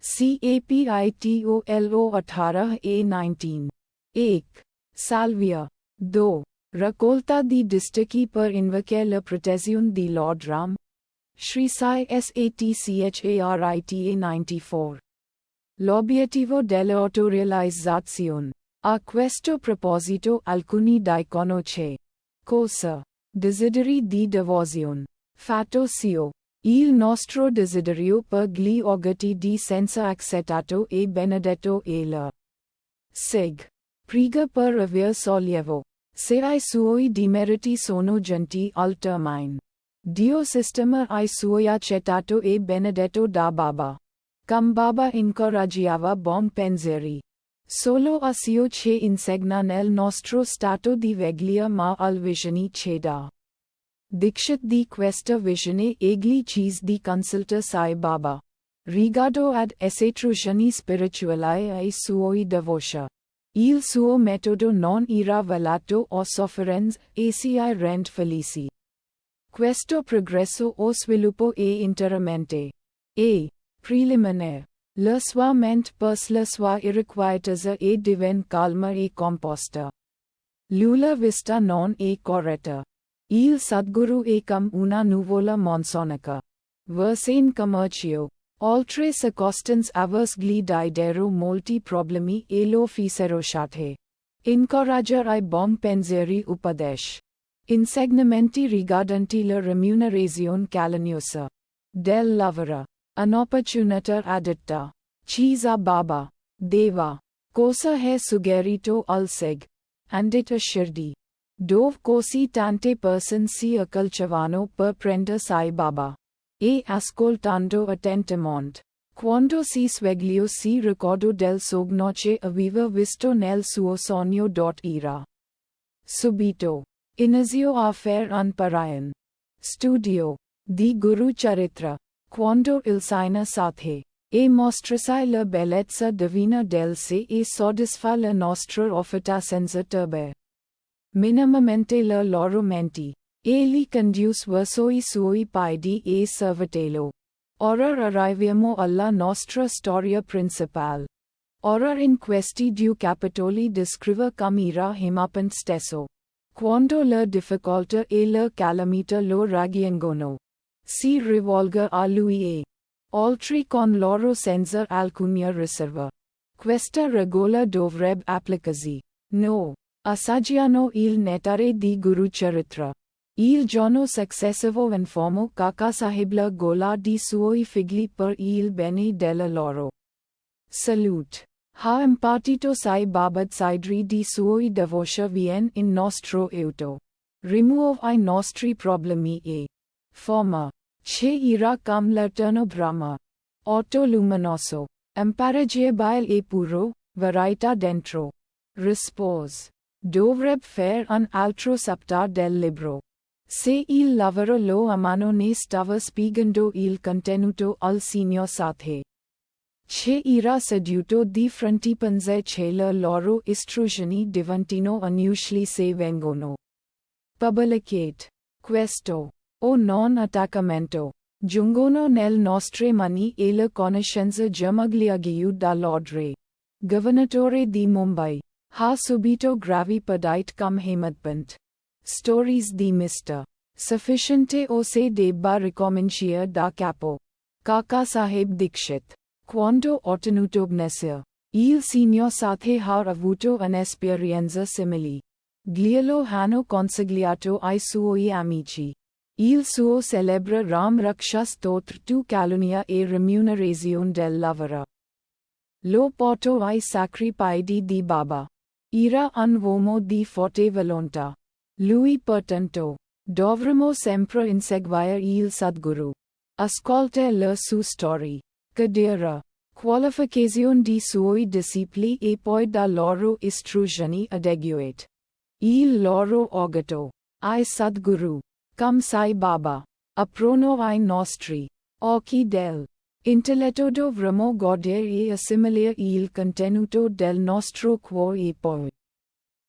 CAPITOLO 18A19 1. Salvia 2. Raccolta di dischi per invocare la protezione di Lord Ram. Sri Sai SATCHARITA 94. L'obiettivo dell'autorealizzazione. A questo proposito alcuni dicono che cosa desideri di devozione. Fatto sia. Il nostro desiderio per gli oggetti di senza accettato e benedetto e la Sig. Prega per aver sollievo. Se ai suoi demeriti sono giunti al termine. Dio sistema ai suoi accettato e benedetto da Baba. Come Baba incoraggiava buon pensieri. Solo a Sio che insegna nel nostro stato di veglia ma al visione ceda. Dikshit di questa visione egli cheese di consulta Sai Baba. Riguardo ad esetrusioni spirituali ai suoi devosha. Il suo metodo non era velato o sofferenze e si rend felici. Questo progresso o sviluppo è interamente preliminare. La sua mente pers la sua irrequietezza e diven calma e composta. L'ula vista non è corretta. Il Sadguru è come una nuvola monsonica. Versa in commercio. Oltre circostanze avers gli diedero molti problemi e lo fecero sciate. Incoragger ai buon pensieri upadesh. Insegnamenti riguardanti la remunerazione caleniosa. Del lavoro. Un'opportunità adatta. Chisa Baba. Deva. Cosa è suggerito al Sig. Andita Shirdi. Dove così tante persone si acculturavano per prendere Sai Baba. E ascoltando attentamente. Quando si svegliò si ricordò del sogno che aveva visto nel suo sogno. Era subito. Iniziò a fare un parayan. Studio. Di Guru Charitra. Quando il Saina Sathe. E mostrasai la bellezza divina del se e soddisfa la nostra offerta senza turbe. Minimamente la loro menti. E li conduce verso I suoi piedi e servitelo. Ora arriviamo alla nostra storia principale. Ora in questi due capitoli descrive come era Hemapant stesso. Quando la difficoltà e la calamita lo raggiungono. Si rivolge a lui e oltre con loro senza alcuna riserva. Questa regola dovrebbe applicarsi. No. Assaggiano il nettare di Guru Charitra. Il giorno successivo informo Kaka Sahib la gola di suoi figli per il bene della loro salute. Ha impartito Sai Baba Saidri di suoi devosha vien in nostro aiuto. Rimuove I nostri problemi e forma. Che era come l'eterno Brahma. Otto luminoso. Imparagiabile e puro, verità dentro. Rispose. Dovrebbe fare un altro saptar del libro. Se il lavoro lo a mano ne stava spiegando il contenuto al signor Sathe. Che era seduto di fronte pensa che le loro istruzioni diventino unusuali se vengono pubblicate. Questo, o non attaccamento, giungono nel nostre mani e la conoscenza germogliagiu dall'ordre. Governatore di Mumbai. Ha subito gravi padite come Hemadpant. Stories di Mr. Sufficiente o se debba ricominciare da capo. Kaka Sahib Dikshit. Quando ottenuto Gnessia. Il signor Sathe ha avuto un'esperienza simile. Glielo hanno consigliato ai suoi amici. Il suo celebre Ram Raksha Stotra tu calunnia e remunerazione del lavoro. Lo portò ai sacri piedi di Baba. Era un uomo di forte volontà. Lui pertanto. Dovremmo sempre inseguire il Sadguru. Ascolta la sua storia. Cadere. Qualificazione di suoi discepoli e poi da loro istruzioni adeguate. Il loro oggetto. I Sadguru. Come Sai Baba. Aprono ai nostri occhi del intelletto dovremmo godere e assimilare il contenuto del nostro cuore e poi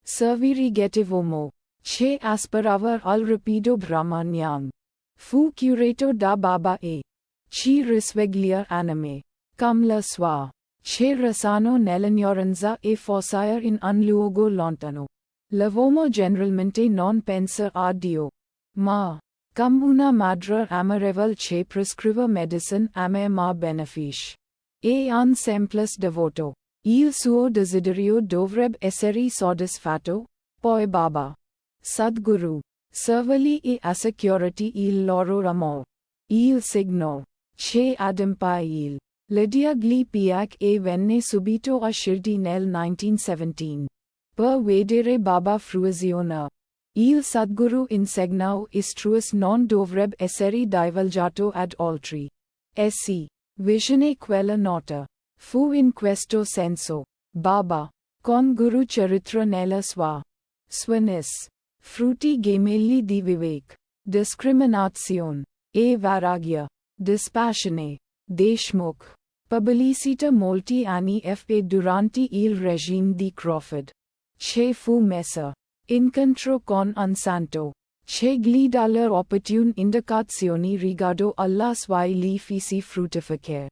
servirigetevamo. Che asperava al rapido Brahmanyam. Fu curato da Baba e ci risveglia anime. Come la sua. Che Rasano nell'ignoranza e forsaia in un luogo lontano. L'uomo generalmente non pensa a Dio. Ma, come una madre amarevole che prescrive medicine a me ma benefice. E un semplice devoto. Il suo desiderio dovrebbe essere soddisfatto, poi Baba. Sadguru. Servali e assicurati il loro amor. Il signo. Che adempa il. Lydia Gli Piak e venne subito a Shirdi nel 1917. Per vedere Baba fruiziona. Il Sadguru insegnò istruis non dovrebbe essere divulgato ad altri. Essi. Visione quella nota. Fu in questo senso. Baba. Con Guru Charitra nella sua. Swinis. Frutti gemelli di vivek. Discriminazione. E varagya. Dispascione. Deshmukh. Pubblicità molti anni fa durante il regime di Crawford. Che fu messa. Incontro con un santo. Che gli dalle opportune indicazioni riguardo alla sua li fisi fruttificare.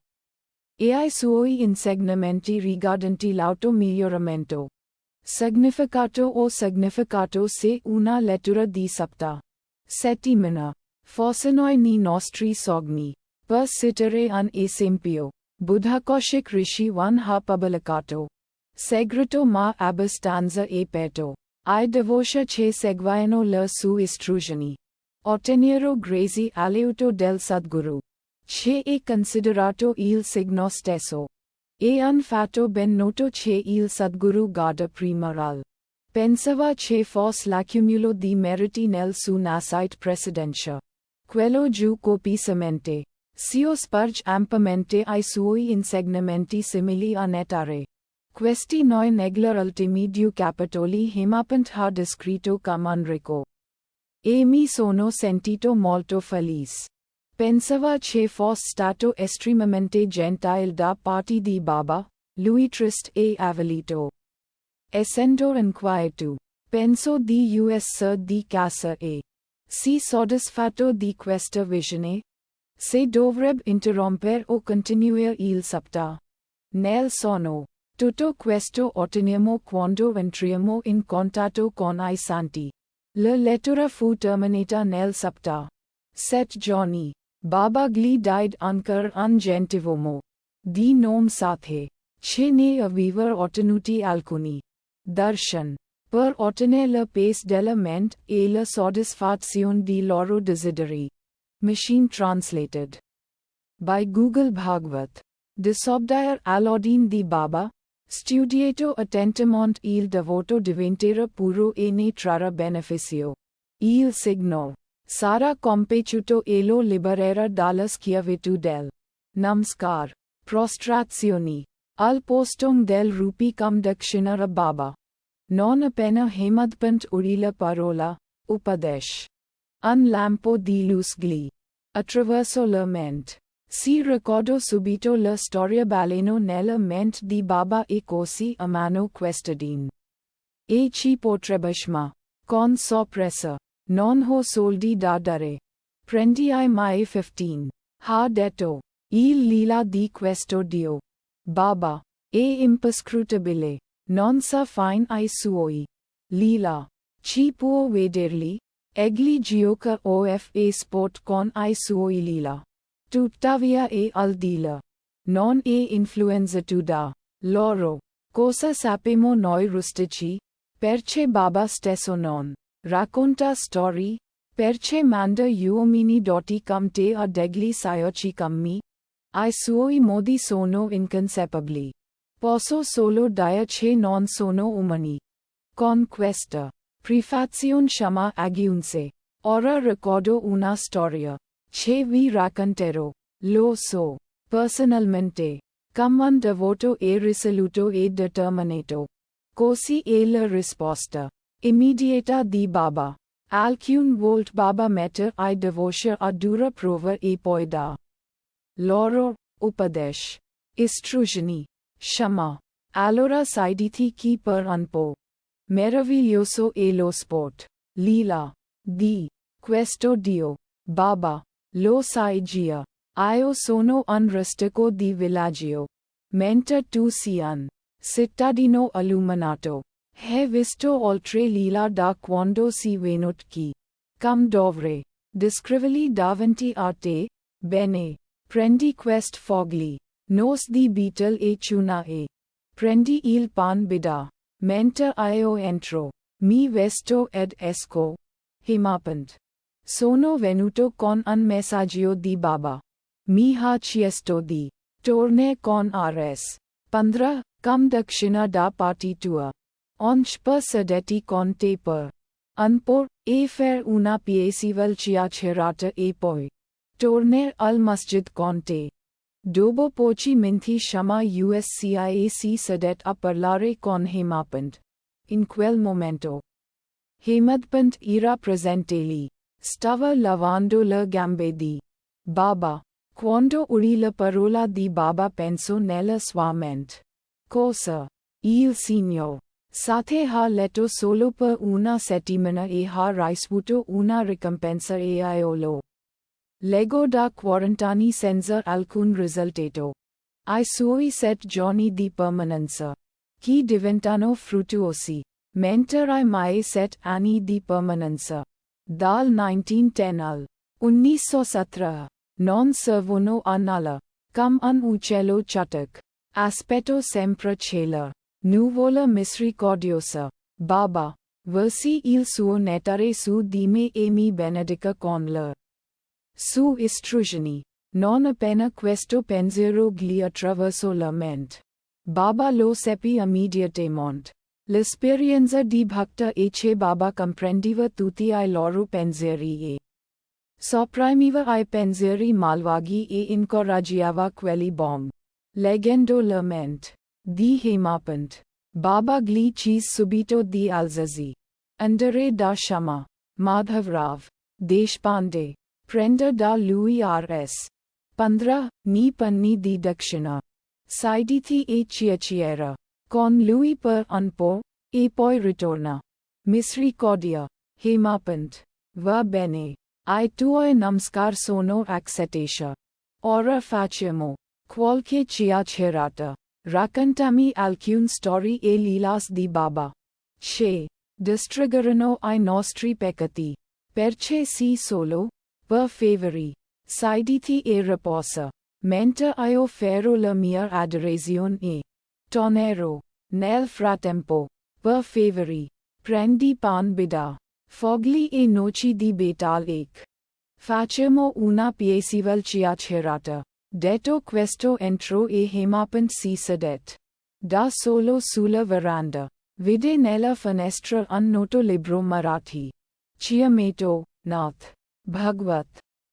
E ai suoi insegnamenti riguardanti l'automiglioramento. Significato o significato se una lettura di sapta. Settimana. Forse noi ni nostri sogni. Per citare un esempio. Buddha Kaushik Rishi one ha pubblicato. Segreto ma abbastanza aperto. I devocia che seguono le sue istruzioni. Otteniero grazie all'aiuto del Sadguru. Che è considerato il signo stesso. E un fatto ben noto che il Sadguru guarda primaral. Pensava che fosse l'accumulo di meriti nel su nascite precedenza. Quello giù copiosamente. Sio sparge ampiamente ai suoi insegnamenti simili a nettare. Questi noi negli ultimi due capitoli Hemapant ha descritto come un ricco. E mi sono sentito molto felice. Pensava che fosse stato estremamente gentile da parte di Baba, lui triste e avvilito. Essendo inquieto, penso di us di casa e, si soddisfatto di questa visione, se dovrebbe interrompere o continuare il sapta. Nel sonno. Tutto questo otteniamo quando entriamo in contatto con i santi. La lettura fu terminata nel sapta. 7 giorni. Baba gli died ancora un gentivomo. Di nome Sathe. Ce ne aveva ottenuti alcuni. Darshan. Per ottenere la pace della mente e la soddisfazione di loro desideri. Machine translated. By Google Bhagwat. Disobdair all'ordine di Baba. Studiato attentamente il devoto diventerà puro e ne trarrà beneficio. Il signo. Sarà compiaciuto e lo libererà dalla schiavitù del. Namaskar. Prostrazioni. Al postum del rupi cum dakshinara Baba. Non appena hemadpant urila parola. Upadesh. Un lampo di luz gli. Attraverso la mente. Si ricordo subito la storia baleno nella mente di Baba e così a mano quest'adin. E ci potrebbesma. Con sorpresa. Non ho soldi da dare. Prendi ai mai 15. Ha detto. Il lila di questo Dio. Baba. È imperscrutabile. Non sa fine ai suoi. Lila. Ci può vederli. Egli gioca off e sport con i suoi lila. Tuttavia è al di là. Non è influenzato da loro. Cosa sappiamo noi rustici? Perché Baba stesso non racconta storie? Perché manda uomini doti come te a degli saioci come me? I suoi modi sono inconcepibili. Posso solo dire che non sono umani. Con questa prefazione Shama aggiunse. Ora ricordo una storia. Che vi racconterò. Lo so. Personalmente. Come un devoto e risoluto e determinato. Così è la risposta. Immediata di Baba. Alcune volte Baba mette I devotion a dura prova e poi da loro, Upadesh. Istruzioni. Shama. Allora saiditi chi per un po'. Meraviglioso e lo sport. Lila. Di. Questo Dio. Baba. Lo sai già. Io sono un rustico di villaggio. Mentor tu un cittadino illuminato. He visto oltre l'ila da quando si venuti qui. Come dovrei descriverli davanti a te? Bene. Prendi quest fogli. Nos di beetle e tuna e. Prendi il pan bida. Mentor io entro. Mi vesto ed esco. Hemapant. Sono venuto con un messaggio di Baba. Mi ha chiesto di torne con Rs. 15 come dakshina da parti tua. Onch per sedetti con te per. Unpor, e fer una piacevole chiacchierata e poi. Torner al masjid con te. Dopo pochi minti shama usciac sedet a parlare con Hemapant. In quel momento. Hemapant era presente lì. Stava lavando le gambe di Baba. Quando udì la parola di Baba pensò nella sua mente. Cosa? Il Signor. Sathe ha letto solo per una settimana e ha ricevuto una ricompensa e io lo leggo da 40 anni senza alcun risultato. I suoi 7 giorni di permanenza, che diventano fruttuosi, mentre i miei 7 anni di permanenza, dal 1910 al 1917, non servono a nulla, come un uccello ciotto. Aspetto sempre cielo. Nuvola misericordiosa. Baba, versi il suo nettare su di me e mi benedica con le sue istruzioni. Non appena questo pensiero gli attraversò la mente. Baba lo seppi immediatamente. L'esperienza di Bhakta e che Baba comprendeva tutti i loro pensieri e sopprimeva i pensieri malvagi e incoraggiava quelli buoni. Leggendo la mente di Hemapant. Baba gli chiese subito di alzarsi. Andare da Shama. Madhav Deshpande. Prenda da lui Rs. 15 ni panni di dakshina. Saiditi e chiacchiera. Con lui per un po', e poi ritorna. Misericordia. Hemapant. Va bene. I tuoi namaskar sono accettati. Ora facciamo qualche chiacchierata. Raccontami alcune storie e lilas di Baba. Che distruggeranno i nostri peccati. Perché sì solo, per favore, siediti e riposa. Mentre io farò la mia adorazione e tornerò. Nel frattempo, per favore, prendi pan bida, fogli e noci di betal ek. Facciamo una piacevole chiacchierata. Detto questo entrò e Hemapant si sedette. Da solo sulla veranda. Vide nella finestra un noto libro marathi. Chiamato Nath Bhagvat.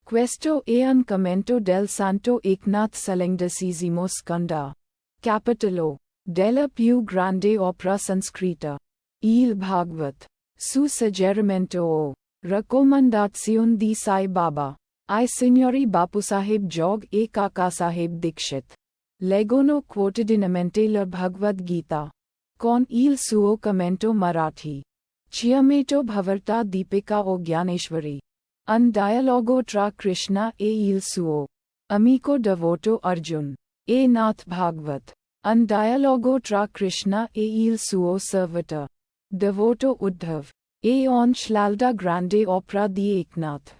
Questo è un commento del Santo Eknath Salingdesimo Skanda. Capitolo della più grande opera sanscrita. Il Bhagvat. Su suggerimento o raccomandazione di Sai Baba. I signori Bapusaheb Jog e Kakasaheb Dikshit. Leggono quotidianamente la Bhagavad Gita. Con il suo commento marathi. Chiamato Bhavarta Deepika o Gyaneshwari. Un dialogo tra Krishna e il suo amico devoto Arjun. E Nath Bhagvat. Un dialogo tra Krishna e il suo servitor devoto Uddhav. E on l'altra grande opera di Eknath.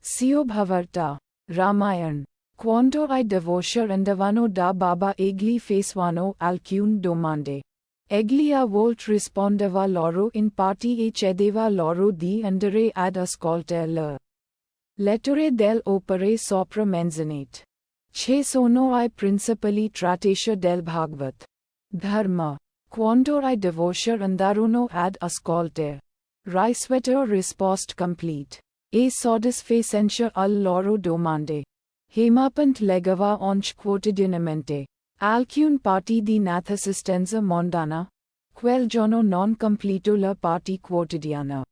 Sio Bhavarta. Ramayan. Quando I devotion andavano da Baba egli facevano alcune domande. Egli a volte rispondeva loro in parte e chiedeva loro di andare ad ascoltare letture del opere sopra menzionate. Che sono I principali trattati del Bhagavad Dharma. Quando I devotion andarono ad ascoltare. Ricevettero risposte complete e soddisfacenti alle loro domande. Hemapant leggeva onch quotidianamente alcune parti di Nathassistenza mondana. Quel giorno non completo la parte quotidiana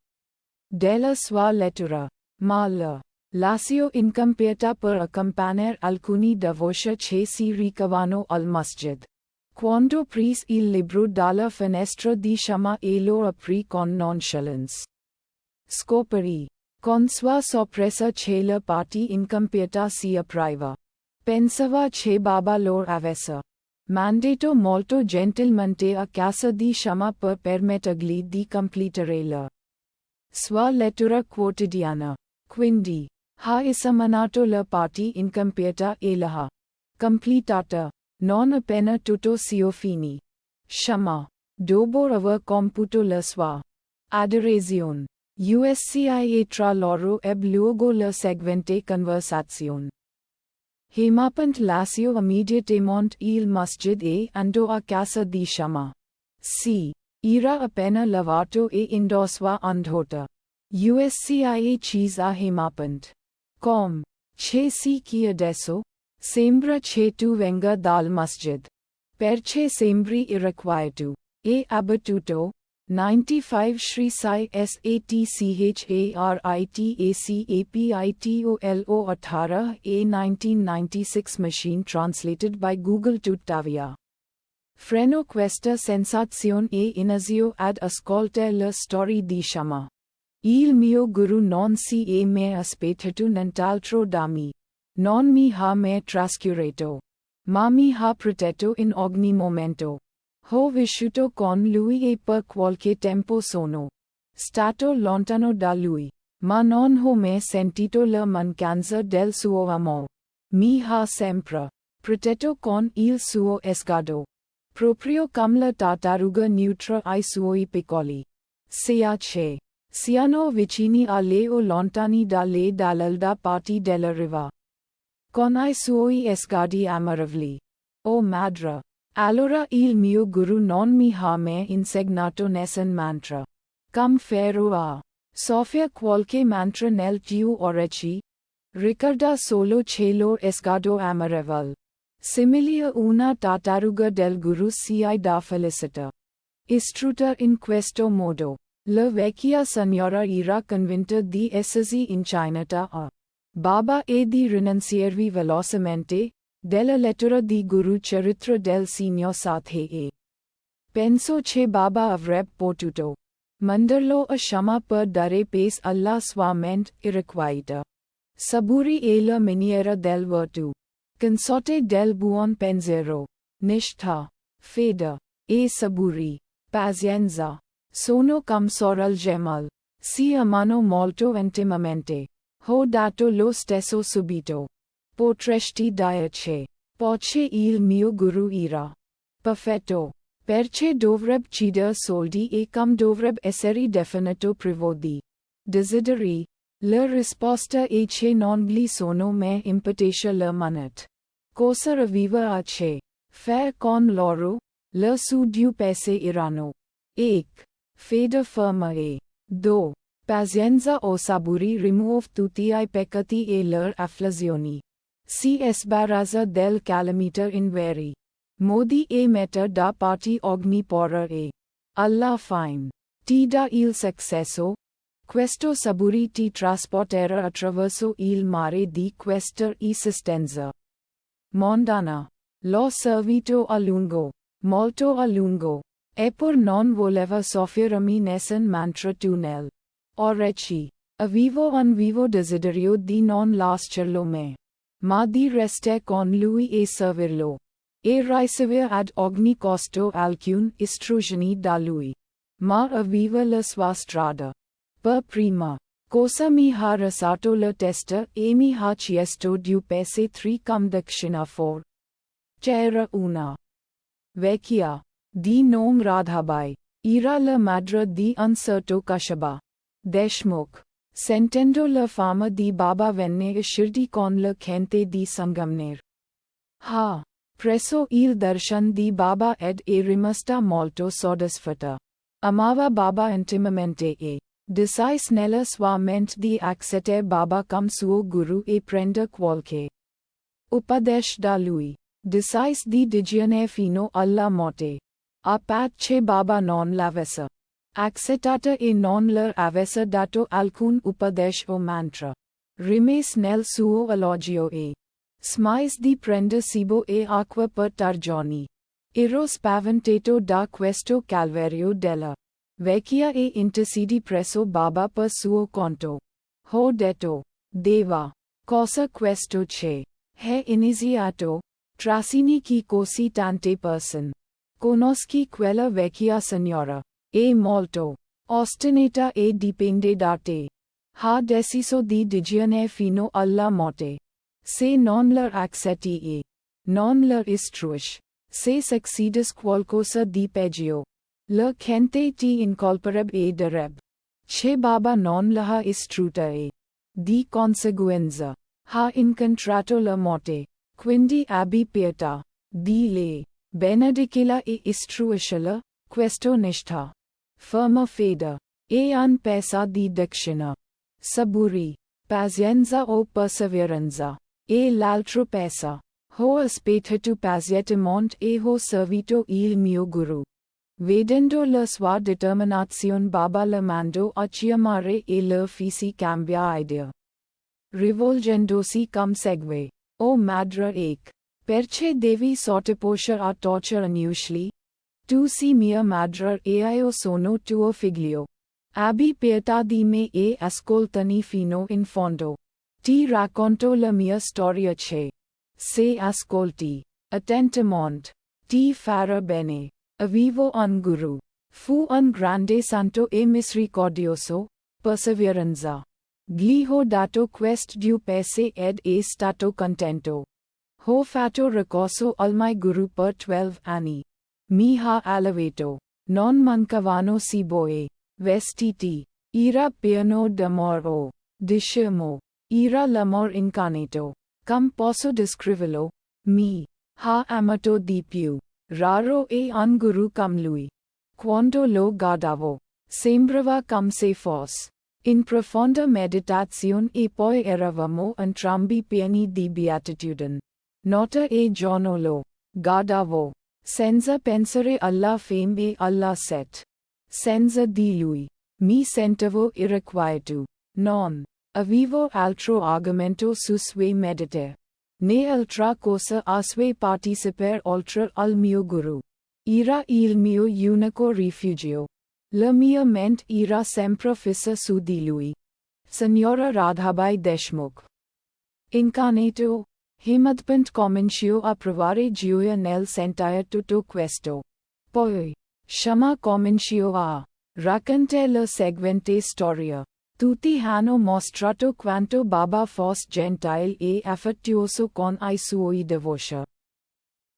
della sua lettura, ma la lascio incompieta per accompagnare alcuni devotion che si ricavano al masjid. Quando prese il libro dalla finestra di Shama e lo aprì con nonchalance. Scoprì, con sua sorpresa che la parte incompieta si apriva. Pensava che baba lor avessa. Mandato molto gentilmente a casa di Shama per permettergli di completare la sua lettura quotidiana. Quindi, ha esaminato la parte incompieta e l'ha completata, non appena tutto sia fini. Shama, dopo aver compiuto la sua adorazione, USCIA tra loro ebbe luogo la seguente conversazione. Hemapant lascio immediatamente il masjid e andò a casa di Shama. Si era appena lavato e indossava andhota. USCIA cheese a Hemapant. Com. Che si chi adesso? Sembra che tu venga dal masjid. Perché sembri irrequieto. E abbattuto. 95 Shri Sai SATCHARITACAPITOLO 18 A 1996 Machine translated by Google Tuttavia. Freno questa sensazione e inizio ad ascoltare la storia di Shama. Il mio guru non si è mai aspettato nient'altro da me. Non mi ha mai trascurato. Ma mi ha protetto in ogni momento. Ho vissuto con lui e per qualche tempo sono stato lontano da lui, ma non ho mai sentito la mancanza del suo amore. Mi ha sempre protetto con il suo sguardo, proprio come la tartaruga nutre ai suoi piccoli. Sia che siano vicini a lei o lontani da lei dall'altra parte della riva. Con i suoi sguardi amorevoli. O madre! Allora il mio guru non mi ha mai insegnato nessun mantra. Come farò a Sofia qualche mantra nel tuo orecchi? Ricorda solo che lo sguardo amorevole. Simile a una tartaruga del guru si da felicita. Istrutta in questo modo, la vecchia signora era convinta di essersi incinta a Baba e di rinunciarvi velocemente della lettura di Guru Charitra del Signor Sathe e penso che Baba avrebbe potuto mandarlo a Shama per dare pace alla sua mente irrequieta. Saburi e la miniera del virtù. Consorte del buon pensiero. Nishtha, fede, e saburi, pazienza. Sono come sorelle gemelle. Si amano molto intimamente. Ho dato lo stesso subito. Potresti dirci, poiché il mio guru era perfetto, perché dovrebbe chiedere soldi e come dovrebbe essere definito privo di desideri. La risposta è che non gli sono mai impetisce la manet. Cosa aveva a che fare con loro? La su due pese erano 1. Fede ferma e 2. Pazienza o saburi rimuove tutti i peccati e le afflizioni. Si sbarazza del calamita in veri modi e mette da parte ogni paura e alla fine ti dà il successo. Questo saburi ti trasporterà attraverso il mare di questa esistenza mondana. L'ho servito a lungo, molto a lungo, eppur non voleva soffermarmi nessun mantra tu nel orecchi. Avevo un vivo desiderio di non lasciarlo mai, ma di restare con lui e servirlo, e ricevere ad ogni costo alcune istruzioni da lui. Ma aveva la sua strada. Per prima cosa mi ha rasato la testa e mi ha chiesto due pese 3 come dakshina for. C'era una vecchia di nome Radhabai, era la madre di un certo Kashaba Deshmukh. Sentendo la fama di Baba venne a Shirdi con la gente di Sangamner. Ha preso il darshan di Baba ed è rimasta molto soddisfatta. Amava Baba intimamente e decise nella sua mente di accettare Baba come suo guru e prendere qualche upadesh da lui. Decise di digiane fino alla morte. A pat che Baba non l'avesse accettata e non le avesse dato alcun upadesh o mantra. Rimase nel suo elogio e smise di prendere cibo e acqua per 3 giorni. Ero spaventato da questo calvario della vecchia e intercedi presso Baba per suo conto. Ho detto, Deva, cosa questo c'è? He iniziato, Trasini chi così tante person. Conosci quella vecchia signora. E molto. Ostinata e dipende da te. Ha deciso di digione fino alla morte. Se non la accetti e non la istruisci. Se succedes qualcosa di peggio. La gente ti incolperebbe e direbbe. Che Baba non la istruita e. Di conseguenza. Ha incontrato la morte. Quindi abbi pietà. Di lei. Benedicila e istruiscila, questo nishtha. Ferma fede. E un pesa di dictina. Saburi. Pazienza o perseveranza. E l'altro pesa. Ho aspettato pazientemente e ho servito il mio guru. Vedendo la sua determinazione Baba la mando a chiamare e la fisi cambia idea. Rivolgendosi come segue. O madre ek. Perché devi sottoporre a torture inutili? Tu sei mia madre e io sono tuo figlio. Abbi pietà di me e ascoltami fino in fondo. Ti racconto la mia storia che, se ascolti attentamente, ti farà bene. Avevo un guru. Fu un grande santo e misericordioso, perseveranza. Gli ho dato quest due pese ed è stato contento. Ho fatto ricorso al mio guru per 12 anni. Mi ha allevato. Non mancavano cibo e vestiti. Era pieno d'amore. Diciamo. Era l'amor incarnato. Come posso descriverlo? Mi ha amato di più. Raro e un guru come lui. Quando lo guardavo, sembrava come se fosse in profonda meditazione e poi eravamo entrambi pieni di beatitudine. Notte e giorno lo guardavo, senza pensare alla fame e alla sete. Senza di lui, mi sentivo irrequieto. Non avevo altro argomento su sue medite. Né altra cosa a sue parteciper oltre al mio guru. Era il mio unico rifugio. La mia mente era sempre fissa su di lui. Signora Radhabai Deshmukh. Incarnato. Himadpant comincio a provare gioia nel sentire tutto questo. Poi, Shama comincio a raccontare la seguente storia. Tutti hanno mostrato quanto Baba fosse gentile e affettuoso con I suoi devoti.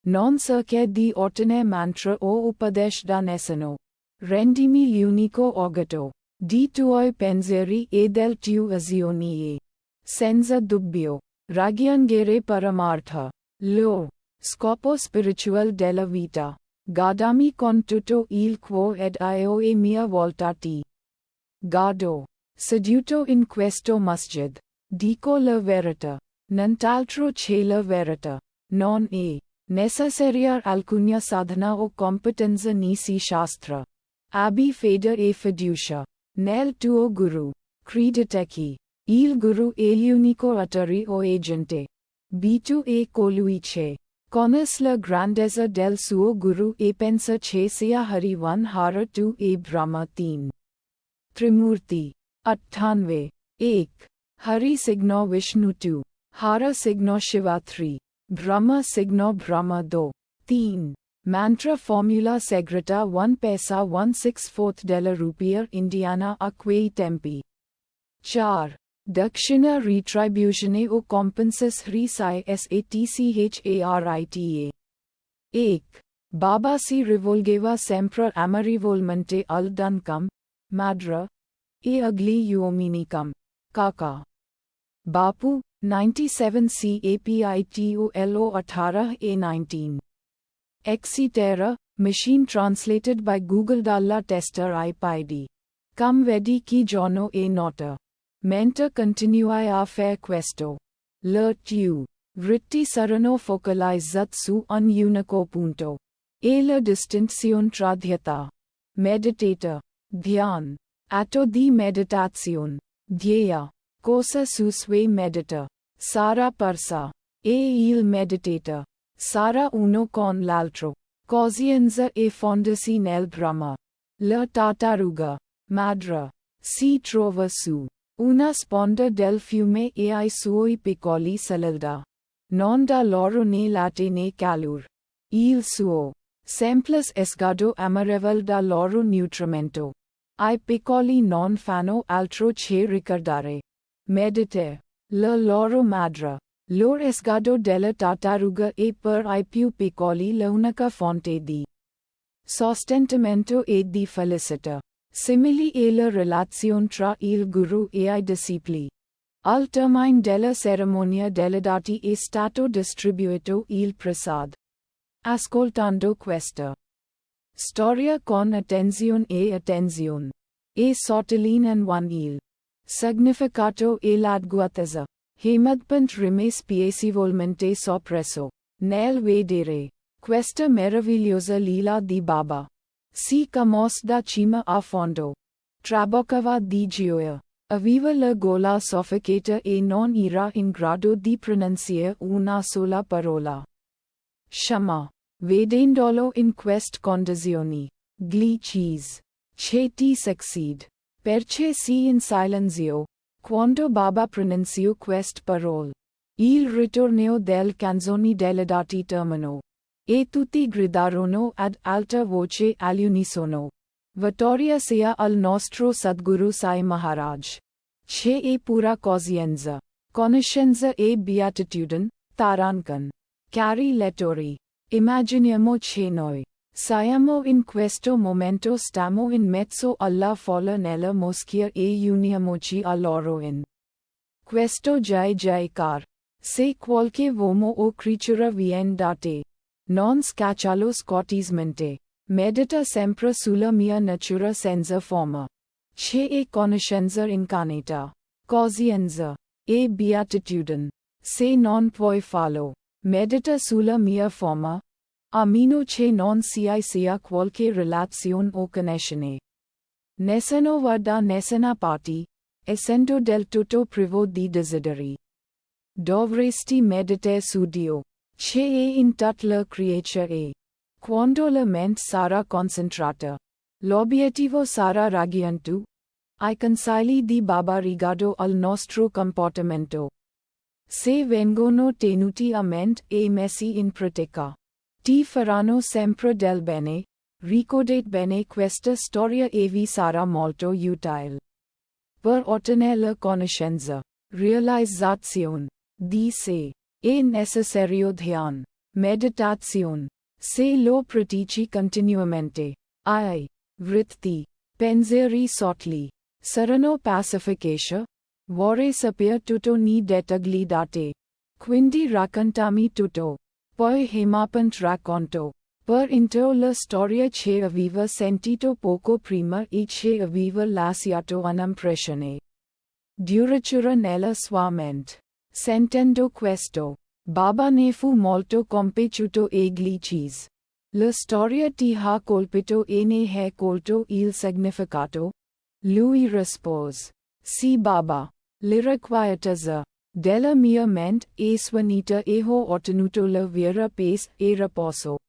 Non cerca di ottenere mantra o upadesh da nessuno. Rendimi l'unico oggetto di tuoi pensieri e del tuo azioni e, senza dubbio, raggiungere paramartha. Lo scopo spiritual della vita. Gadami con tutto il cuore ed io e mia volta ti gado. Seduto in questo masjid. Dico la verità. Nient'altro c'è la verità. Non è necessaria alcuna sadhana o competenza nisi shastra. Abbi fede e fiducia nel tuo guru. Creditechi. Il guru è l'unico attore o agente. Bitu è colui che conosce la grandezza del suo guru e pensa che sia Harivan Hara tu e Brahma 3. Trimurti. 98. 1. Hari signo Vishnu 2. Hara signo Shiva 3. Brahma signo Brahma 2. 3. Mantra formula segreta 1 pesa 1/64 della rupia indiana a quei tempi. 4. Dakshina retribuzione o compensas risai satcharita. 1. Baba si rivolgeva sempre amarevolmente al Duncam, Madra, e agli uomini come Kaka. Bapu, 97 capitolo 18 e 19. Etc. Machine translated by Google dalla tester iPid. Come vedi che giorno e notte. Mentre continuai a fare questo. Le tue vritti saranno focalizzate su un unico punto. E la distinzione tra dhyata, meditata, dhyan, atto di meditazione, dhyeya, cosa su sue medita, sarà persa, e il meditata, sarà uno con l'altro, coscienza e fondersi nel Brahma. La tartaruga, madra, si trova su una sponda del fiume e ai suoi piccoli salilda. Non da loro ne late ne calur. Il suo. Semplice esgado amarevole da loro nutrimento. I piccoli non fanno altro che ricordare. Medite. La loro madre. Lor esgado della tartaruga e per I più piccoli l'unica fonte di sostentamento e di felicità. Simili e la relazione tra il guru e I discepoli. Al termine della cerimonia delle doti è stato distribuito il prasad. Ascoltando questa storia con attenzione, e sottolineando il significato e l'adguatezza, Hemadpant rimase piacevolmente sorpreso nel vedere questa meravigliosa lila di Baba. Si commos da cima a fondo. Traboccava di gioia. Aveva la gola soffocata e non era in grado di pronunciare una sola parola. Shama. Vedendolo in queste condizioni. Gli cheese. Che ti succede. Perché si in silenzio. Quando Baba pronunziò queste parole. Il ritorneo del canzoni delle doti terminò. E tutti gridarono ad alta voce all'unisono. Vittoria sia al nostro Sadguru Sai Maharaj. Che e pura coscienza. Conoscenza e beatitudine, tarankan. Cari lettori. Immaginiamo che noi siamo in questo momento stiamo in mezzo alla folla nella moschea e uniamoci a loro in questo Jai Jaikar. Se qualche uomo o creatura vien da te, non scaccialo scortesemente. Medita sempre sulla mia natura senza forma. Che e conoscenza incarnata, coscienza e beatitudine. Se non puoi farlo, medita sulla mia forma. A meno che non sia qualche relazione o connessione. Nessuno va da nessuna parte, essendo del tutto privo di desideri. Dovresti meditare su Dio, che è in tutta la creatura. Quando la mente sarà concentrata, l'obiettivo sarà raggiunto. I consigli di Baba riguardo al nostro comportamento. Se vengono tenuti a mente e messi in pratica, ti faranno sempre del bene. Ricordate bene questa storia e vi sarà molto utile. Per ottenere la conoscenza, realizzazione di sé, è necessario dhyan, meditazione. Se lo pratichi continuamente, I, vritti, pensieri sottili, saranno pacification. Vorrei sapere tutto ni dettagli da te. Quindi raccontami tutto. Poi Hemapant racconto. Per intero la storia che aveva sentito poco prima e che aveva lasciato un'impressione duratura nella sua mente. Sentendo questo, Baba ne fu molto compiaciuto e gli chiese. La storia ti ha colpito e ne hai colto il significato? Lui rispose. Sì Baba. L'irrequietezza della mia mente è svanita e ho ottenuto la vera pace e riposo.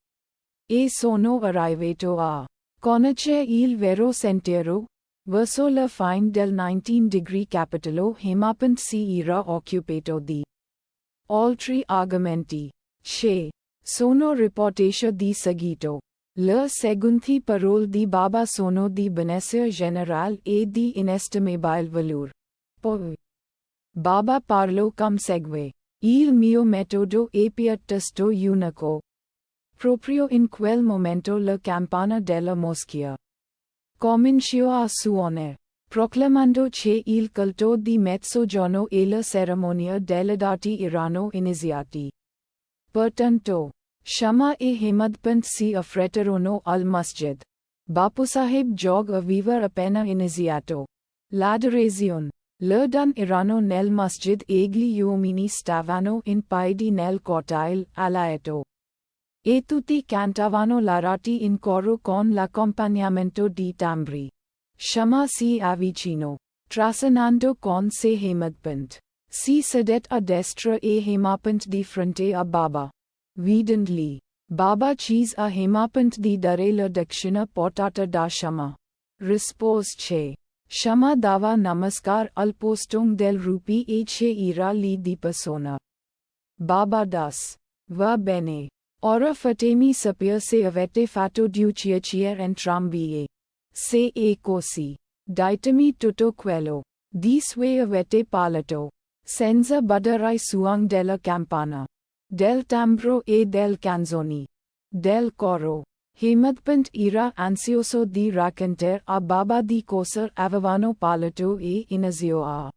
E sono arrivato a conoscere il vero sentiero. Verso la fine del 19° capitolo Hemapant si era occupato di altri argomenti, che sono riportate di seguito. Le seguenti parole di Baba sono di benessere generale e di inestimabile valore. Poi Baba parlò come segue. Il mio metodo è piuttosto unico. Proprio in quel momento la campana della moschea cominciò a suonare, proclamando che il culto di mezzogiorno e la cerimonia delle doti erano iniziati. Pertanto, Shama e Hemadpant si affrettarono al masjid. Bapusaheb Jog aveva appena iniziato l'adorazione. Le donne erano nel masjid e gli uomini stavano in piedi nel cortile all'aeto. E tutti cantavano l'arati in coro con l'accompagnamento di tamburi. Shama si avvicinò, trasanando con sé Hemadpant. Si sedette a destra e Hemapant di fronte a Baba. Vedendli, Baba chiese a Hemapant di dare la dakshina portata da Shama. Rispose che Shama dava namaskar al postong del rupi e che era lì di persona. Baba das. Va bene. Ora fatemi sapere se avete fatto due chiacchiere entrambi e se è così. Ditemi tutto quello di cui avete parlato. Senza badare ai suoni della campana, del tamburo e del canzoni, del coro. Hemadpant era ansioso di raccontare a Baba di cosa avevano parlato e inizio a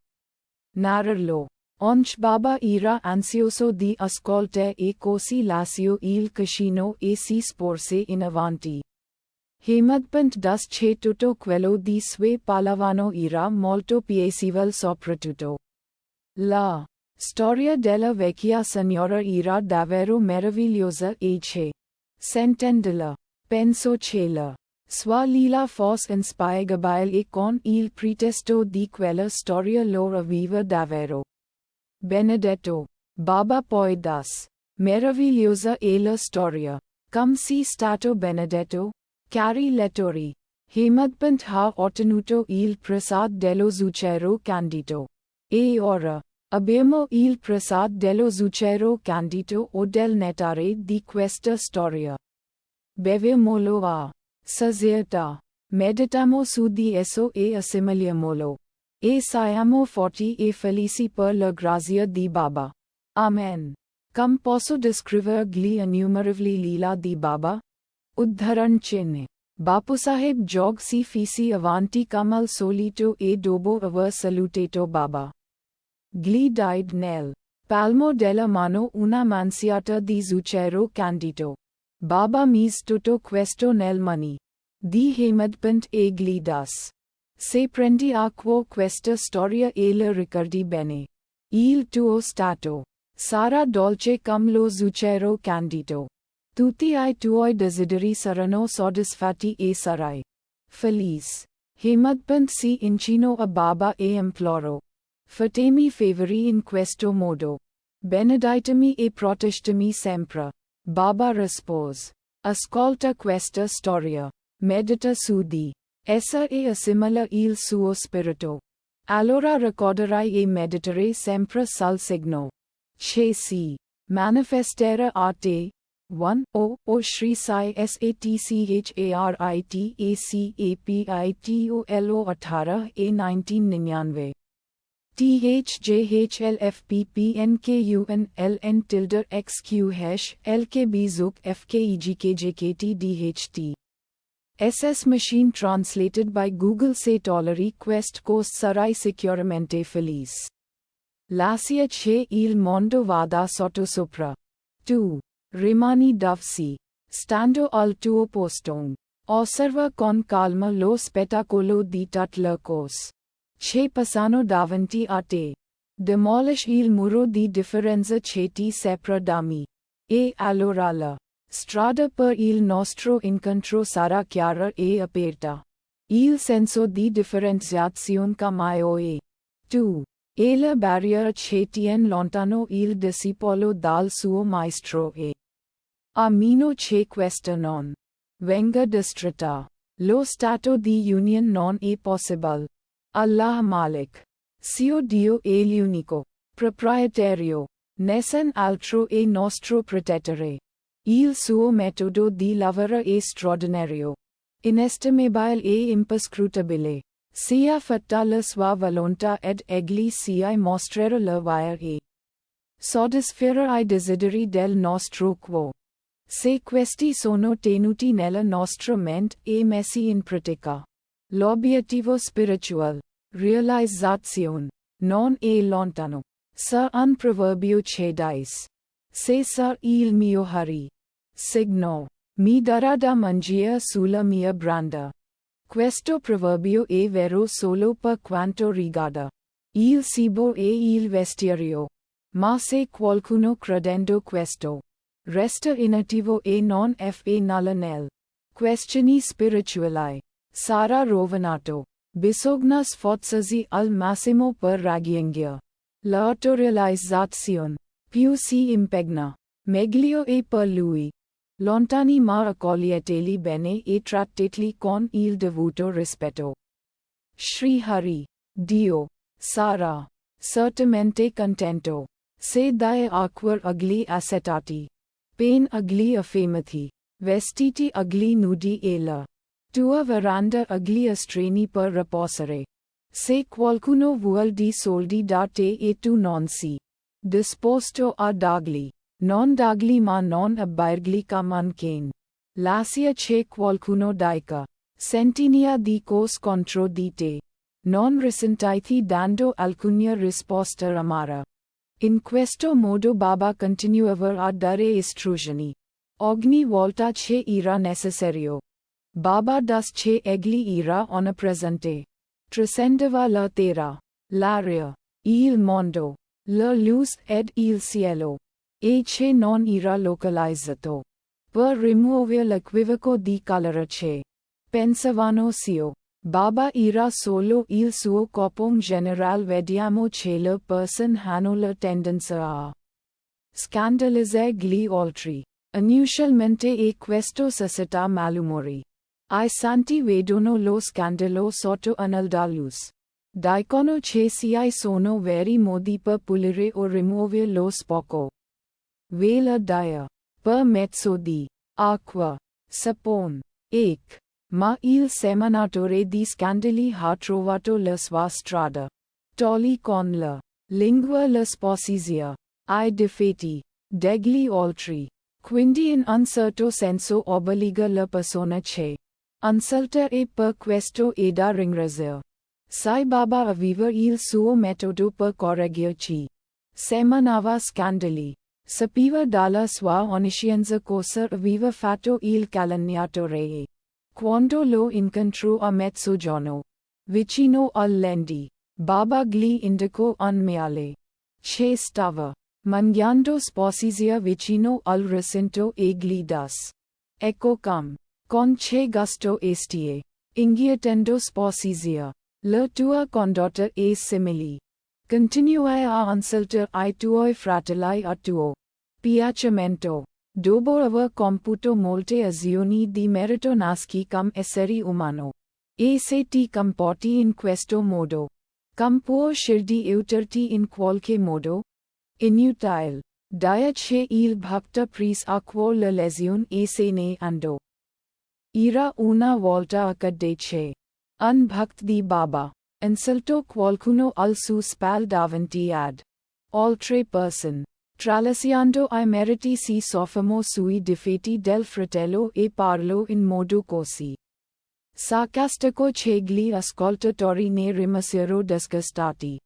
narrarlo. Onch Baba era ansioso di ascoltare e così lasciò il cuscino e si sporse in avanti. Hemadpant das che tutto quello di cui parlavano era molto piacevole soprattutto. La storia della vecchia signora era davvero meravigliosa e che, sentendola, penso che la sua lila fosse inspiegabile e con il pretesto di quella storia lo aveva davvero benedetto. Baba poi das meravigliosa e la storia, come si stato benedetto, cari lettori. Hemadpant ha ottenuto il prasad dello zucchero candito. E ora abbiamo il prasad dello zucchero candito o del nettare di questa storia. Beviamolo a sazietà. Meditiamo su di esso e assimiliamolo. E siamo forti e felici per la grazia di Baba. Amen. Come posso descrivere gli innumerevoli lila di Baba? Uddharan chinne. Bapusaheb jog si fisi avanti come al solito e dopo aver salutato Baba. Gli died nel palmo della mano una mansiata di zucchero candito. Baba mise tutto questo nel mani di Hemadpant e gli das. Se prendi a quo questa storia e la ricordi bene, il tuo stato sarà dolce come lo zucchero candito. Tutti I tuoi desideri saranno soddisfatti e sarai felice. Hemadpant si inchinò a Baba e implorò: fatemi favori in questo modo. Beneditemi e proteggetemi sempre. Baba rispose: ascolta questa storia. Medita su di essa e assimila il suo spirito. Allora ricorderai e mediterai sempre sul signo che si manifesterà a te. 1. O Shri Sai SatchharitaCapitolo 18 e 1999. THJHLFPPNKUNLN tilde XQ hash LKB Zuk FKEGKJKT SS machine translated by Google Se toleri quest cost sarai sicuramente feliz. Lascia che il mondo vada sottosopra. 2. Rimani davsi. Stando al tuo posto. Osserva con calma lo spettacolo di tutte le cose che passano davanti a te. Demolish il muro di differenza che ti separa da me. E allora la strada per il nostro incontro sarà chiara e aperta. Il senso di differenziazione cambio e 2. E la barriera che tiene lontano il discepolo dal suo maestro e a meno che questa non venga distrutta. Lo stato di union non è possibile. Allah Malik. Sio Dio è l'unico proprietario. Nessun altro è nostro protettore. Il suo metodo di lavoro è straordinario, inestimabile e imperscrutabile. Sia fatta la sua volontà ed egli sia mostrare la via e soddisfare ai desideri del nostro cuore. Se questi sono tenuti nella nostra mente e messi in pratica, l'obiettivo spiritual, realizzazione, non è lontano. Sa un proverbio che dice: se sa il mio hari signo, mi darà da mangiare sulla mia branda. Questo proverbio è vero solo per quanto riguarda il cibo e il vestiario. Ma se qualcuno credendo questo resta inattivo e non fa nulla nel questioni spirituali, sarà rovinato. Bisogna sforzarsi al massimo per raggiungere l'autorealizzazione. Più si impegna, meglio è per lui. Lontani ma accoglieteli bene e tratteteli con il dovuto rispetto. Shri Hari, Dio, sarà certamente contento Se dae aquar ugly acetati. Pain ugly affamati. Vestiti ugly nudi ela. Tua veranda ugly astrani per reposare. Se qualcuno vuol di soldi da te e tu non si disposto a dagli. Non dagli ma non abbairgli ca mancain. Lascia c'è qualcuno daica. Sentinia di cos contro di te. Non risentithi dando alcuna risposta amara. In questo modo Baba continuava a dare istruzioni. Ogni volta che era necessario. Baba das che egli era onnipresente. Trascendeva la terra, l'aria, il mondo, la luz ed il cielo. E che non era localizzato. Per rimuovere l'equivoco di calore che pensavano sio. Baba era solo il suo corpo in general vediamo che le persone hanno la tendenza a scandalizzare gli altri. Unusualmente e questo suscita malumori. I santi vedono lo scandalo sotto un'altra luce. Dicono che ci sono veri modi per pulire o rimuovere lo sporco. Vela dia. Per mezzo di acqua, sapone, ec. Ma il seminatore di scandali ha trovato la sua strada. Tolli con la lingua la sposizia. I difetti degli altri. Quindi in un certo senso obbliga la persona che insulta e per questo è da ringraziare. Sai Baba aveva il suo metodo per correggerci. Seminava scandali. Sapeva dalla sua onniscienza cosa aveva fatto il calunniatore e quando lo incontrò a mezzogiorno, vicino all'Endi, Baba gli indicò un maiale che stava mangiando sposizia vicino al recinto e gli das. Ecco con che gusto estie, inghiottendo sposizia, la tua condotta è simile. Continuai a insultare I tuoi fratelli a tuo piacimento. Dopo aver compiuto molte azioni di merito nasci come essere umano. E se ti comporti in questo modo, come può di aiutarti in qualche modo? Inutile. Dia che il bhakta pris acquò la lezione e se ne andò. Era una volta accadde che un bhakt di Baba insultò qualcuno al suo spal davanti ad altre persone. Tralasciando I meriti si soffermò sui difetti del fratello e parlò in modo così sarcastico che gli ascoltatori ne rimasero disgustati.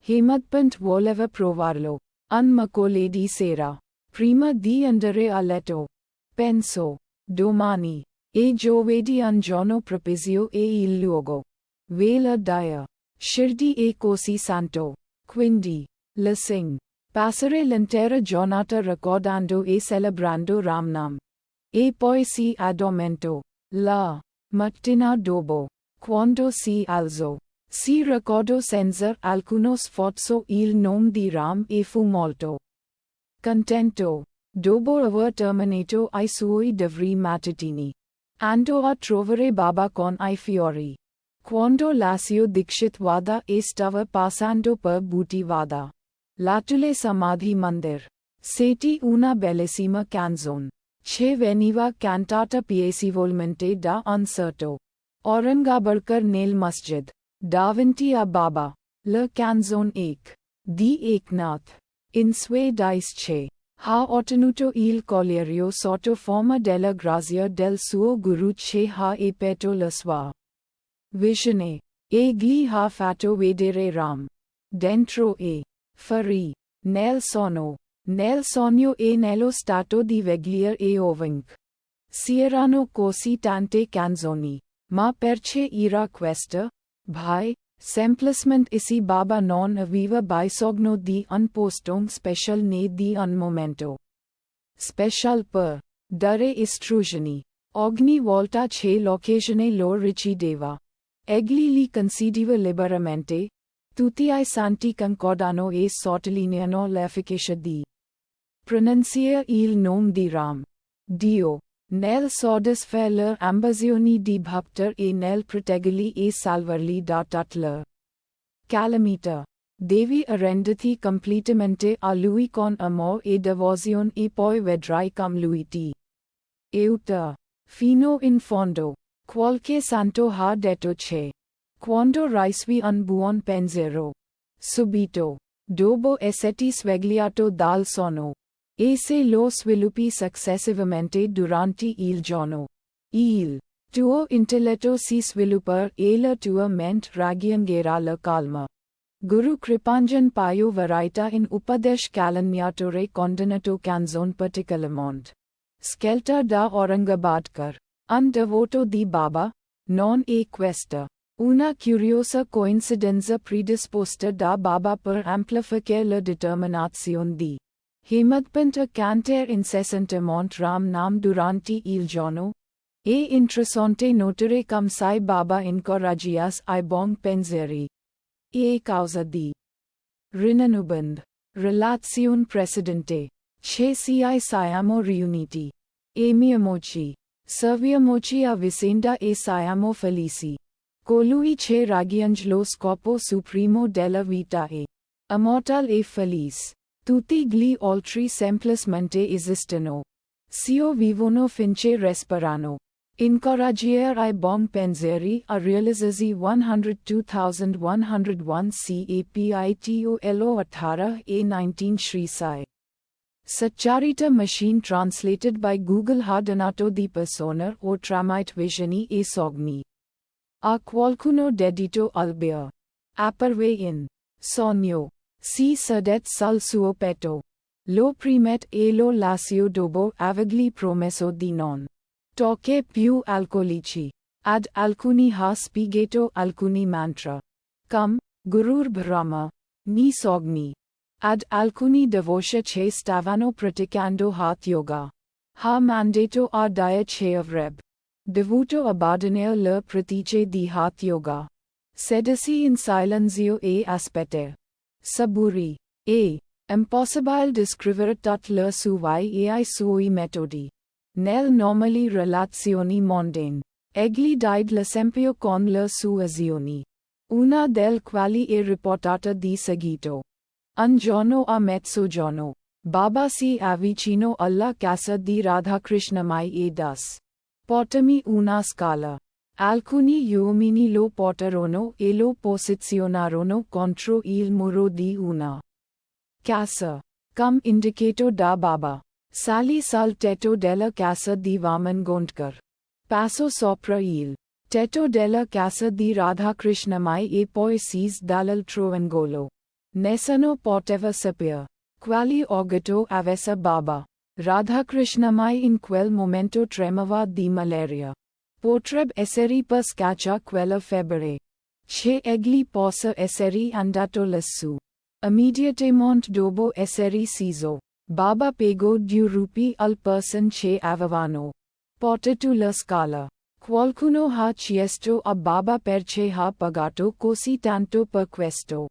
Hemadpant voleva provarlo. Un mercoledì sera, prima di andare a letto, pensò, domani è giovedì un giorno propizio e il luogo. Vela dia. Shirdi è così santo. Quindi, la sing. Passare l'intera giornata ricordando e celebrando Ramnam. E poi si addormentò. La mattina dopo, quando si alzò, si ricordò senza alcuno sforzo il nome di Ram e fu molto contento. Dopo aver terminato I suoi doveri mattutini, andò a trovare Baba con I fiori. Quando lasciò Dikshit Vada e stava passando per Bhuti Vada, Latule Samadhi Mandir, sentì una bellissima canzone, che veniva cantata piacevolmente da un certo Aurangabadkar nel masjid, davanti a Baba. La canzone di Eknath. In sue dice ha ottenuto il collirio sotto forma della grazia del suo guru che ha aperto la sua visione, e gli ha fatto vedere Ram. Dentro e fuori, nel sogno e nello stato di veglia e ovunque. C'erano così tante canzoni, ma perché era questa? Bhai, semplicemente isi Baba non aveva bisogno di un posto special né di un momento special per dare istruzioni. Ogni volta che l'occasione lo richiedeva, egli li concedeva liberamente. Tutti I santi concordano e sottolineano l'efficacia di pronunciare il nome di Ram. Dio, nel soddisfare le ambizioni di Bhaktar e nel proteggerli e salvarli da tutte le calamità. Devi arrendathi completamente a lui con amor e devozione e poi vedrai cum lui ti aiuta. Fino in fondo. Qualche santo ha detto che quando ricevi un buon pensiero, subito, dopo esserti svegliato dal sonno, e se lo sviluppi successivamente durante il giorno, il tuo intelletto si sviluppa e la tua mente raggiungerà la calma. Guru Kripanjan Payo Varaita in Upadesh Calunniatore condannato canzone particolarmente scelta da Aurangabadkar, un devoto di Baba, non è questa una curiosa coincidenza predisposta da Baba per amplificare la determinazione di Hemadpant a cantare incessantemente Ram Nam durante il giorno? È interessante notare come Sai Baba incoraggias ai buoni pensieri. E causa di Rinanuband. Relazione precedente. Che siamo riuniti. E miamoci. Serviamoci a vicenda e siamo felici. Colui che raggiunge lo scopo supremo della vita è immortal e felice. Tutti gli altri semplicemente esistono. Sio vivono finché respirano. Incoraggiare ai buoni pensieri a realizzarsi 102,101 capito lo 18 e 19 Shri Sai. Satcharita machine translated by Google ha donato di persona o tramite visioni e sogni. A qualcuno dedito albia. Apparve in sogno. Si sedet sul suo petto. Lo primet e lo lascio dopo avergli promesso di non toccare più alcolici. Ad alcuni ha spiegato alcuni mantra. Come, Gurur Brahma. Ni sogni. Ad alcuni devoshi che stavano praticando hatha yoga. Ha mandato a dia che avrebbe dovuto abbandonare le pratiche di hatha yoga. Sedersi in silenzio e aspettare. Saburi. È impossibile descrivere tutte le sue e I suoi metodi. Nel normali relazioni mondane. Egli diede l'esempio con le sue azioni. Una del quali è riportata di seguito. Un giorno a mezzogiorno, Baba si avvicinò alla casa di Radhakrishnamai e das. Portami una scala. Alcuni uomini lo portarono e lo posizionarono contro il muro di una casa. Come indicato da Baba. Sali sul tetto della casa di Vaman Gondkar. Passo sopra il tetto della casa di Radhakrishnamai e poi sis dall'altro angolo. Nessuno poteva sapere quali oggetto avesse Baba. Radhakrishnamai in quel momento tremava di malaria. Potrebbe essere per scaccia quella febbre. Che egli possa essere andato lassù. Immediatamente dopo essere sceso, Baba pagò 2 rupee al person che avevano portato la scala. Qualcuno ha chiesto a Baba perché ha pagato così tanto per questo.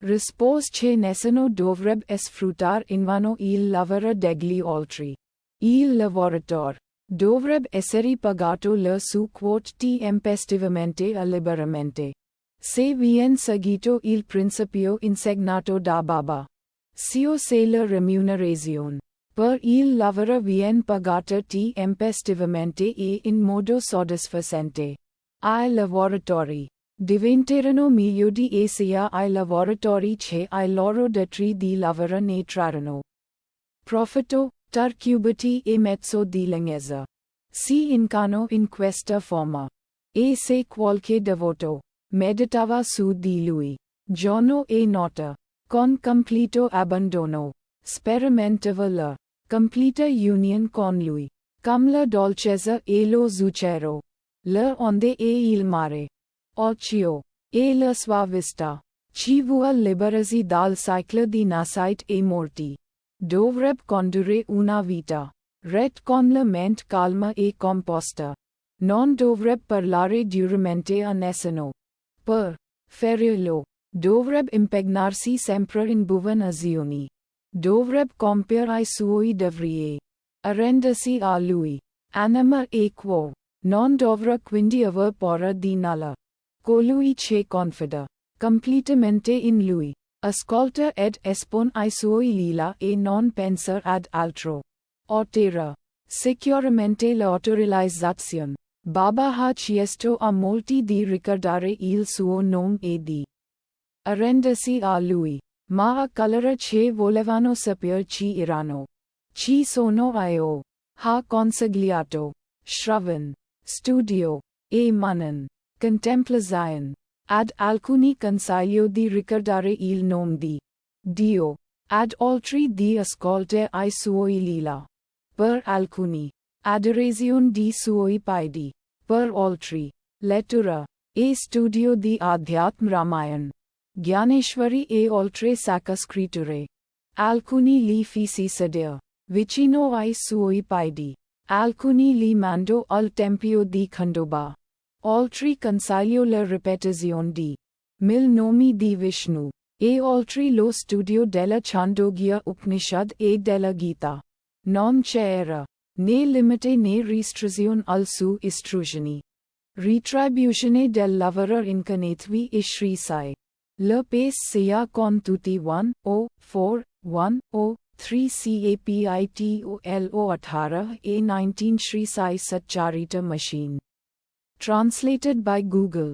Rispose che nessuno dovrebbe sfruttare invano il lavoro degli altri. Il lavoratore dovrebbe essere pagato la sua quota tempestivamente e liberamente. Se viene seguito il principio insegnato da Baba. Sio se la remunerazione per il lavoro viene pagata tempestivamente e in modo soddisfacente. Ai lavoratori diventeranno migliori e sia ai lavoratori che ai loro datri di lavoro ne trarranno profitto, tarcubiti e mezzo di lunghezza. Si incarnò in questa forma. E se qualche devoto meditava su di lui, giorno e notte, con completo abbandono, sperimentava la completa union con lui, come la dolcezza e lo zucchero, le onde e il mare, occhio, e la sua vista, ci vuole liberarsi dal ciclo di nascite e morti. Dovrebbe condurre una vita retta con la mente calma e composta. Non dovrebbe parlare duramente a nessuno. Per farlo, dovrebbe impegnarsi sempre in buone azioni. Dovrebbe compiere i suoi doveri. Arrendersi a lui. Anima e quo. Non dovrà quindi aver paura di nulla. Colui che confida completamente in lui Ascolta ed espon I suoi lila e non penser ad altro. Otera. Sicuramente l'autorealizzazione. Baba ha chiesto a molti di ricordare il suo nome e di arrendersi a lui. Ma a coloro che volevano sapere chi erano. Chi sono io. Ha consigliato. Shravan. Studio. E manan. Contemplazione. Ad alcuni consiglio di ricordare il nome di Dio. Ad altri di ascoltare I suoi lila. Per alcuni. Adorazione di suoi piedi. Per altri. Lettura. E studio di Adhyatma Ramayan. Gyaneshwari e altre sacre scritture. Alcuni li fisi sedere. Vicino ai suoi piedi. Alcuni li mando al tempio di Khandoba. Altri consiglio la ripetizione di mil nomi di Vishnu. E altri lo studio della Chandogya Upanishad e della Gita. Non c'era né limite né restrizione al su istruzioni. Retribuzione del lavoro incarnatvi e Sri Sai. Le pace sia con tutti 1, 4, 1, 3 capitolo 18 e 19 Sri Sai Satcharita Machine. Translated by Google.